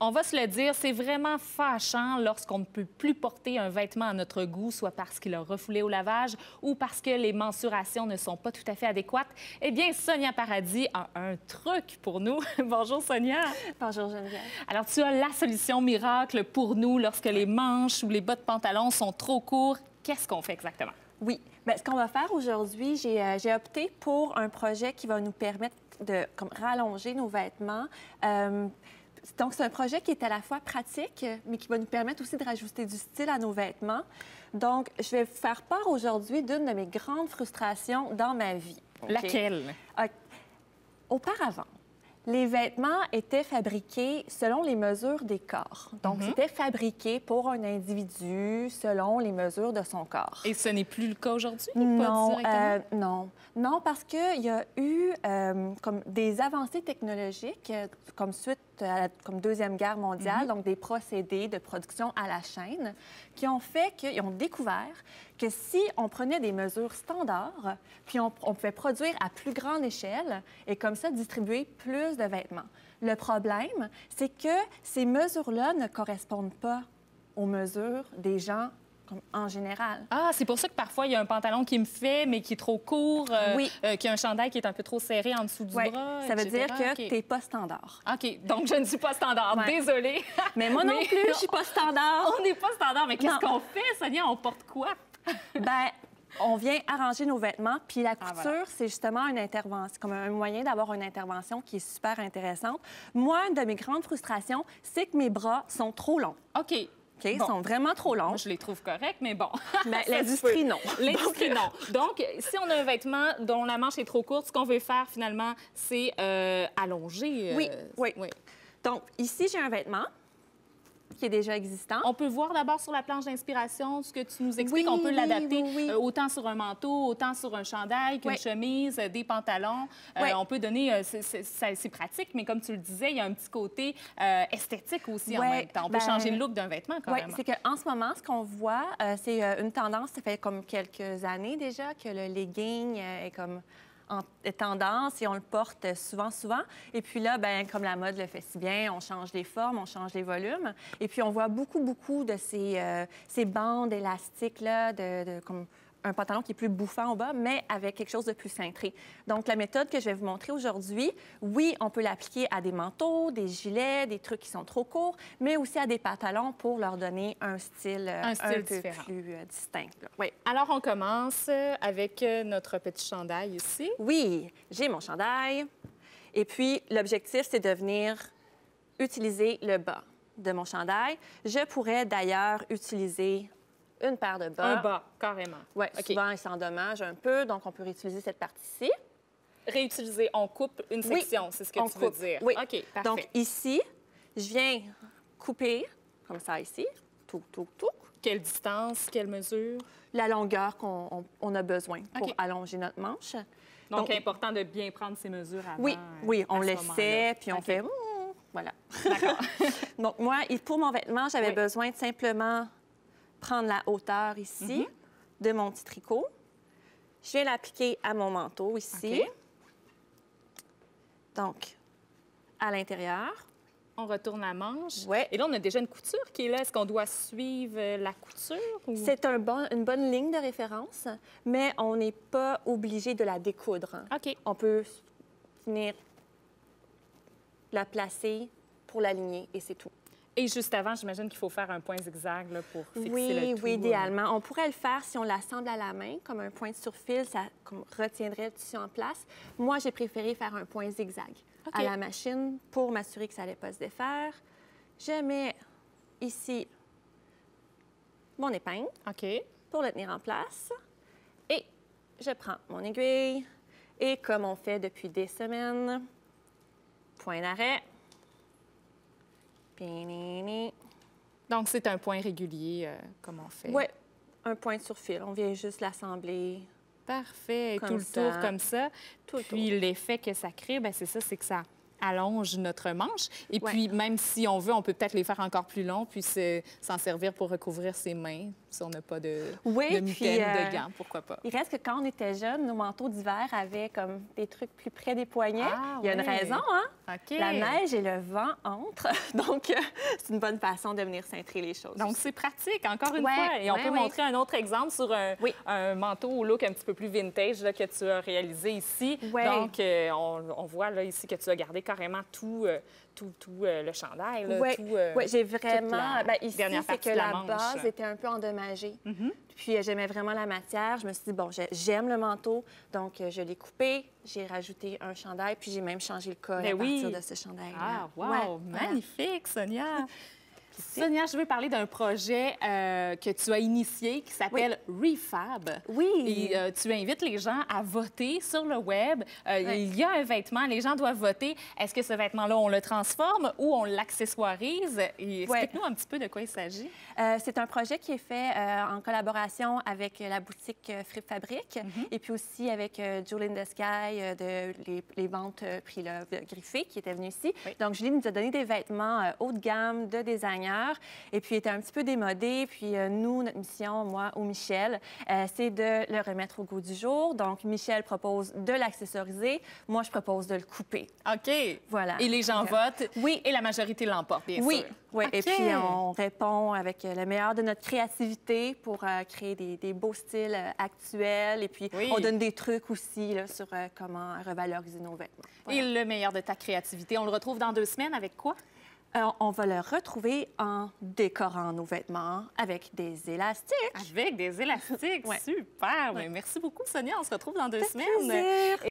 On va se le dire, c'est vraiment fâchant lorsqu'on ne peut plus porter un vêtement à notre goût, soit parce qu'il a refoulé au lavage ou parce que les mensurations ne sont pas tout à fait adéquates. Eh bien, Sonia Paradis a un truc pour nous. Bonjour, Sonia. Bonjour, Geneviève. Alors, tu as la solution miracle pour nous lorsque les manches ou les bas de pantalon sont trop courts. Qu'est-ce qu'on fait exactement? Oui. Bien, ce qu'on va faire aujourd'hui, j'ai opté pour un projet qui va nous permettre de rallonger nos vêtements. Donc, c'est un projet qui est à la fois pratique, mais qui va nous permettre aussi de rajouter du style à nos vêtements. Donc, je vais vous faire part aujourd'hui d'une de mes grandes frustrations dans ma vie. Okay? Laquelle? Auparavant, les vêtements étaient fabriqués selon les mesures des corps. Donc, c'était fabriqué pour un individu selon les mesures de son corps. Et ce n'est plus le cas aujourd'hui? Non, non, parce qu'il y a eu comme des avancées technologiques comme suite à la Deuxième Guerre mondiale, donc des procédés de production à la chaîne, qui ont fait qu'ils ont découvert que si on prenait des mesures standards, puis on pouvait produire à plus grande échelle et comme ça distribuer plus de vêtements. Le problème, c'est que ces mesures-là ne correspondent pas aux mesures des gens en général. Ah, c'est pour ça que parfois, il y a un pantalon qui me fait, mais qui est trop court, qui a un chandail qui est un peu trop serré en dessous du bras, ça veut etc. dire que tu n'es pas standard. OK, donc je ne suis pas standard. Désolée. Mais moi non plus, je suis pas standard. On n'est pas standard, mais qu'est-ce qu'on fait, Sonia? On porte quoi? Bien, on vient arranger nos vêtements, puis la couture, c'est justement une intervention, comme un moyen d'avoir une intervention qui est super intéressante. Moi, une de mes grandes frustrations, c'est que mes bras sont trop longs. OK. Ils sont vraiment trop longs. Moi, je les trouve corrects, mais bon. Mais l'industrie, non. L'industrie, non. Donc, si on a un vêtement dont la manche est trop courte, ce qu'on veut faire, finalement, c'est allonger. Oui. Donc, ici, j'ai un vêtement qui est déjà existant. On peut voir d'abord sur la planche d'inspiration ce que tu nous expliques. On peut l'adapter autant sur un manteau, autant sur un chandail qu'une chemise, des pantalons. On peut donner... C'est pratique, mais comme tu le disais, il y a un petit côté esthétique aussi en même temps. On peut changer le look d'un vêtement, quand même. Oui, c'est qu'en ce moment, ce qu'on voit, c'est une tendance, ça fait comme quelques années déjà, que le legging est comme... tendance et on le porte souvent. Et puis là, bien, comme la mode le fait si bien, on change les formes, on change les volumes. Et puis on voit beaucoup de ces bandes élastiques-là, comme un pantalon qui est plus bouffant au bas, mais avec quelque chose de plus cintré. Donc, la méthode que je vais vous montrer aujourd'hui, oui, on peut l'appliquer à des manteaux, des gilets, des trucs qui sont trop courts, mais aussi à des pantalons pour leur donner un style un peu plus distinct. Oui. Alors, on commence avec notre petit chandail ici. Oui, j'ai mon chandail. Et puis, l'objectif, c'est de venir utiliser le bas de mon chandail. Je pourrais d'ailleurs utiliser une paire de bas. Un bas, carrément. Oui, souvent, ils s'endommagent un peu, donc on peut réutiliser cette partie-ci. Réutiliser, on coupe une section, c'est ce que tu veux dire. Oui, OK, parfait. Donc ici, je viens couper, comme ça ici, tout. Quelle distance, quelle mesure? La longueur qu'on a besoin pour allonger notre manche. Donc, il est important de bien prendre ces mesures avant. Oui, on l'essaie, puis on fait... voilà. D'accord. Donc moi, pour mon vêtement, j'avais besoin de simplement prendre la hauteur ici de mon petit tricot. Je viens l'appliquer à mon manteau ici. Donc, à l'intérieur. On retourne la manche. Oui. Et là, on a déjà une couture qui est là. Est-ce qu'on doit suivre la couture? Ou... C'est une bonne ligne de référence, mais on n'est pas obligé de la découdre. OK. On peut venir la placer pour l'aligner et c'est tout. Et juste avant, j'imagine qu'il faut faire un point zigzag là, pour fixer le tout. Oui, idéalement. On pourrait le faire si on l'assemble à la main, comme un point de surfil, ça retiendrait le tissu en place. Moi, j'ai préféré faire un point zigzag à la machine pour m'assurer que ça n'allait pas se défaire. Je mets ici mon épingle pour le tenir en place. Et je prends mon aiguille. Et comme on fait depuis des semaines, point d'arrêt. Donc, c'est un point régulier, comme on fait. Oui, un point de surfil. On vient juste l'assembler. Parfait. Et tout le tour comme ça. Puis l'effet que ça crée, c'est ça, c'est que ça allonge notre manche. Et puis, même si on veut, on peut peut-être les faire encore plus longs, puis s'en servir pour recouvrir ses mains. si on n'a pas de Oui, mitaines ou de gants, pourquoi pas. Il reste que quand on était jeune, nos manteaux d'hiver avaient comme des trucs plus près des poignets. Il y a une raison, hein? OK. La neige et le vent entrent. Donc, c'est une bonne façon de venir cintrer les choses. Donc, c'est pratique, encore une fois. Et on peut montrer un autre exemple sur un manteau au look un petit peu plus vintage là, que tu as réalisé ici. Donc, on voit là, ici que tu as gardé carrément tout le chandail. Oui, j'ai vraiment... ici, c'est que la manche. base était un peu endommagée. Puis, j'aimais vraiment la matière. Je me suis dit, bon, j'aime le manteau. Donc, je l'ai coupé. J'ai rajouté un chandail. Puis, j'ai même changé le col à partir de ce chandail-là. Ah, wow! Magnifique, Sonia! Sonia, je veux parler d'un projet que tu as initié qui s'appelle Refab. Oui. Et tu invites les gens à voter sur le web. Il y a un vêtement, les gens doivent voter. Est-ce que ce vêtement-là, on le transforme ou on l'accessoirise? Explique-nous un petit peu de quoi il s'agit. C'est un projet qui est fait en collaboration avec la boutique Fripe Fabrique et puis aussi avec Jewel in the Sky de les ventes Prix Love Griffé qui était venue ici. Donc, Julie nous a donné des vêtements haut de gamme de designers et puis était un petit peu démodé. Puis nous, notre mission, moi ou Michel, c'est de le remettre au goût du jour. Donc, Michel propose de l'accessoriser. Moi, je propose de le couper. OK. Voilà. Et les gens votent. Oui. Et la majorité l'emporte, bien sûr. Oui. Et puis on répond avec le meilleur de notre créativité pour créer des beaux styles actuels. Et puis on donne des trucs aussi là, sur comment revaloriser nos vêtements. Voilà. Et le meilleur de ta créativité, on le retrouve dans 2 semaines avec quoi? On va le retrouver en décorant nos vêtements avec des élastiques. Avec des élastiques, super! Merci beaucoup, Sonia. On se retrouve dans 2 semaines. Plaisir.